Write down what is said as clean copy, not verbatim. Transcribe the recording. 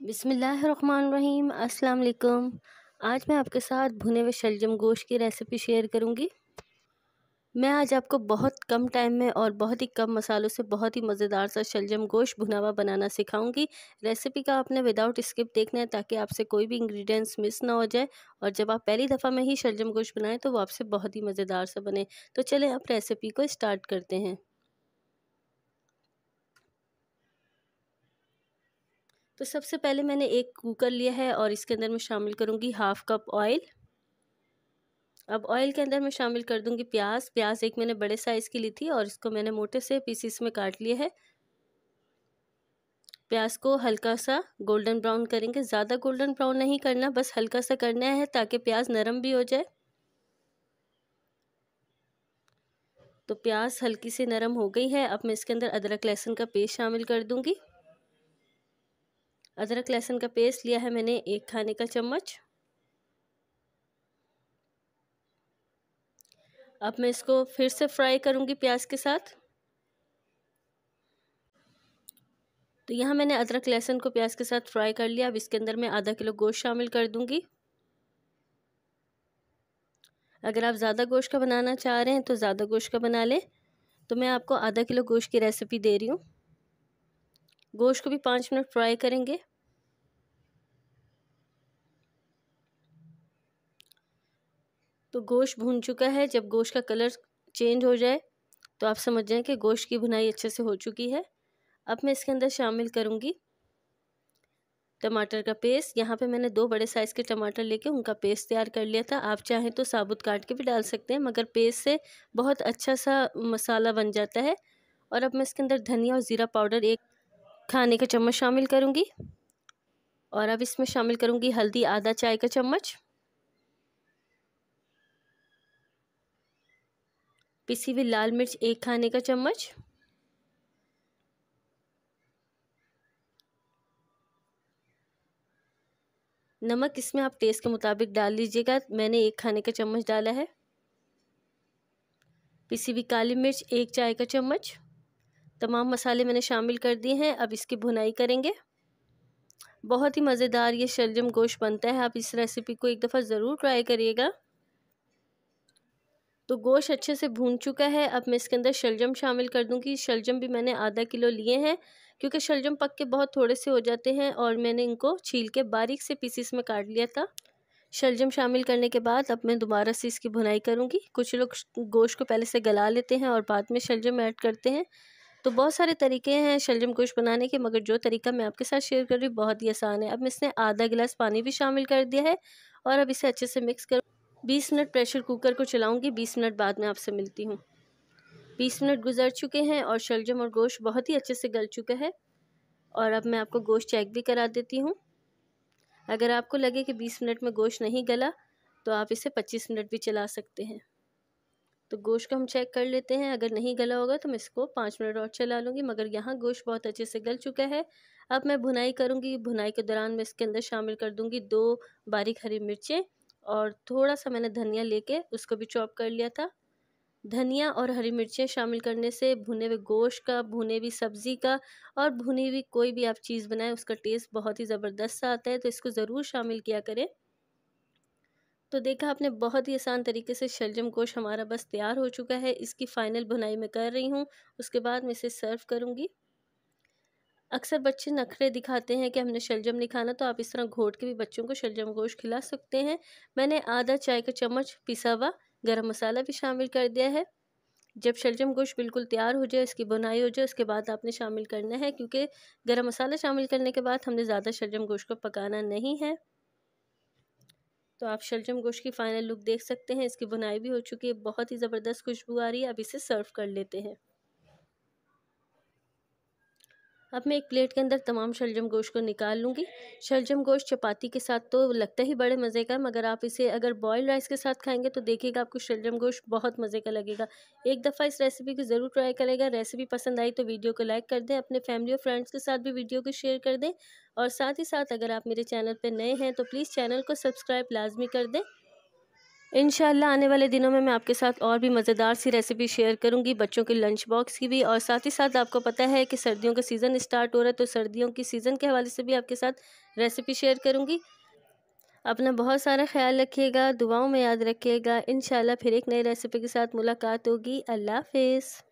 बिस्मिल्लाहिर्रहमानिर्रहीम। अस्सलाम वालेकुम। आज मैं आपके साथ भुने हुए शलजम गोश्त की रेसिपी शेयर करूंगी। मैं आज आपको बहुत कम टाइम में और बहुत ही कम मसालों से बहुत ही मज़ेदार सा शलजम गोश्त भुना हुआ बनाना सिखाऊंगी। रेसिपी का आपने विदाउट स्किप देखना है ताकि आपसे कोई भी इंग्रेडिएंट्स मिस ना हो जाए और जब आप पहली दफ़ा में ही शलजम गोश्त बनाएं तो वो आपसे बहुत ही मज़ेदार सा बने। तो चलें आप रेसिपी को स्टार्ट करते हैं। तो सबसे पहले मैंने एक कुकर लिया है और इसके अंदर मैं शामिल करूँगी हाफ़ कप ऑयल। अब ऑयल के अंदर मैं शामिल कर दूंगी प्याज। प्याज एक मैंने बड़े साइज़ की ली थी और इसको मैंने मोटे से पीसीस में काट लिया है। प्याज को हल्का सा गोल्डन ब्राउन करेंगे, ज़्यादा गोल्डन ब्राउन नहीं करना, बस हल्का सा करना है ताकि प्याज नरम भी हो जाए। तो प्याज हल्की सी नरम हो गई है। अब मैं इसके अंदर अदरक लहसुन का पेस्ट शामिल कर दूंगी। अदरक लहसुन का पेस्ट लिया है मैंने 1 खाने का चम्मच। अब मैं इसको फिर से फ्राई करूंगी प्याज के साथ। तो यहाँ मैंने अदरक लहसुन को प्याज के साथ फ्राई कर लिया। अब इसके अंदर मैं आधा किलो गोश्त शामिल कर दूंगी। अगर आप ज़्यादा गोश्त का बनाना चाह रहे हैं तो ज़्यादा गोश्त का बना लें। तो मैं आपको आधा किलो गोश्त की रेसिपी दे रही हूँ। गोश्त को भी 5 मिनट फ्राई करेंगे। तो गोश्त भून चुका है। जब गोश्त का कलर चेंज हो जाए तो आप समझ जाएं कि गोश्त की भुनाई अच्छे से हो चुकी है। अब मैं इसके अंदर शामिल करूँगी टमाटर का पेस्ट। यहाँ पे मैंने 2 बड़े साइज़ के टमाटर लेके उनका पेस्ट तैयार कर लिया था। आप चाहें तो साबुत काट के भी डाल सकते हैं, मगर पेस्ट से बहुत अच्छा सा मसाला बन जाता है। और अब मैं इसके अंदर धनिया और ज़ीरा पाउडर 1 खाने का चम्मच शामिल करूँगी। और अब इसमें शामिल करूँगी हल्दी आधा चाय का चम्मच, पिसी हुई लाल मिर्च 1 खाने का चम्मच, नमक इसमें आप टेस्ट के मुताबिक डाल लीजिएगा। मैंने 1 खाने का चम्मच डाला है। पिसी हुई काली मिर्च 1 चाय का चम्मच। तमाम मसाले मैंने शामिल कर दिए हैं। अब इसकी भुनाई करेंगे। बहुत ही मज़ेदार ये शलजम गोश्त बनता है। आप इस रेसिपी को एक दफ़ा ज़रूर ट्राई करिएगा। तो गोश्त अच्छे से भून चुका है। अब मैं इसके अंदर शलजम शामिल कर दूंगी। शलजम भी मैंने आधा किलो लिए हैं क्योंकि शलजम पक के बहुत थोड़े से हो जाते हैं और मैंने इनको छील के बारीक से पीसीस में काट लिया था। शलजम शामिल करने के बाद अब मैं दोबारा से इसकी भुनाई करूंगी। कुछ लोग गोश्त को पहले से गला लेते हैं और बाद में शलजम ऐड करते हैं। तो बहुत सारे तरीके हैं शलजम गोश्त बनाने के, मगर जो तरीका मैं आपके साथ शेयर कर रही हूँ बहुत ही आसान है। अब मैं इसमें आधा गिलास पानी भी शामिल कर दिया है और अब इसे अच्छे से मिक्स कर 20 मिनट प्रेशर कुकर को चलाऊंगी। 20 मिनट बाद में आपसे मिलती हूँ। 20 मिनट गुजर चुके हैं और शलजम और गोश्त बहुत ही अच्छे से गल चुका है। और अब मैं आपको गोश्त चेक भी करा देती हूँ। अगर आपको लगे कि 20 मिनट में गोश्त नहीं गला तो आप इसे 25 मिनट भी चला सकते हैं। तो गोश्त को हम चेक कर लेते हैं। अगर नहीं गला होगा तो मैं इसको 5 मिनट और चला लूँगी, मगर यहाँ गोश्त बहुत अच्छे से गल चुका है। अब मैं भुनाई करूँगी। भुनाई के दौरान मैं इसके अंदर शामिल कर दूँगी 2 बारीक हरी मिर्चें और थोड़ा सा मैंने धनिया लेके उसको भी चॉप कर लिया था। धनिया और हरी मिर्चें शामिल करने से भुने हुए गोश्त का, भुने हुई सब्ज़ी का और भुनी हुई कोई भी आप चीज़ बनाएं उसका टेस्ट बहुत ही ज़बरदस्त सा आता है। तो इसको ज़रूर शामिल किया करें। तो देखा आपने, बहुत ही आसान तरीके से शलजम गोश्त हमारा बस तैयार हो चुका है। इसकी फ़ाइनल भुनाई मैं कर रही हूँ। उसके बाद मैं इसे सर्व करूँगी। अक्सर बच्चे नखरे दिखाते हैं कि हमने शलजम नहीं खाना, तो आप इस तरह घोट के भी बच्चों को शलजम गोश्त खिला सकते हैं। मैंने आधा चाय का चम्मच पिसा हुआ गरम मसाला भी शामिल कर दिया है। जब शलजम गोश्त बिल्कुल तैयार हो जाए, इसकी बुनाई हो जाए, उसके बाद आपने शामिल करना है, क्योंकि गरम मसाला शामिल करने के बाद हमने ज़्यादा शलजम गोश्त को पकाना नहीं है। तो आप शलजम गोश्त की फ़ाइनल लुक देख सकते हैं। इसकी बुनाई भी हो चुकी है, बहुत ही ज़बरदस्त खुशबू आ रही है। अब इसे सर्व कर लेते हैं। अब मैं एक प्लेट के अंदर तमाम शलजम गोश्त को निकाल लूँगी। शलजम गोश्त चपाती के साथ तो लगता ही बड़े मज़े का, मगर आप इसे अगर बॉइल्ड राइस के साथ खाएंगे तो देखिएगा आपको शलजम गोश्त बहुत मज़े का लगेगा। एक दफ़ा इस रेसिपी को ज़रूर ट्राई करेगा। रेसिपी पसंद आई तो वीडियो को लाइक कर दें, अपने फैमिली और फ्रेंड्स के साथ भी वीडियो को शेयर कर दें और साथ ही साथ अगर आप मेरे चैनल पर नए हैं तो प्लीज़ चैनल को सब्सक्राइब लाजमी कर दें। इंशाल्लाह आने वाले दिनों में मैं आपके साथ और भी मज़ेदार सी रेसिपी शेयर करूंगी, बच्चों के लंच बॉक्स की भी। और साथ ही साथ आपको पता है कि सर्दियों का सीज़न स्टार्ट हो रहा है, तो सर्दियों की सीज़न के हवाले से भी आपके साथ रेसिपी शेयर करूंगी। अपना बहुत सारा ख्याल रखिएगा, दुआओं में याद रखिएगा। इंशाल्लाह फिर एक नई रेसिपी के साथ मुलाकात होगी। अल्लाह हाफ़िज़।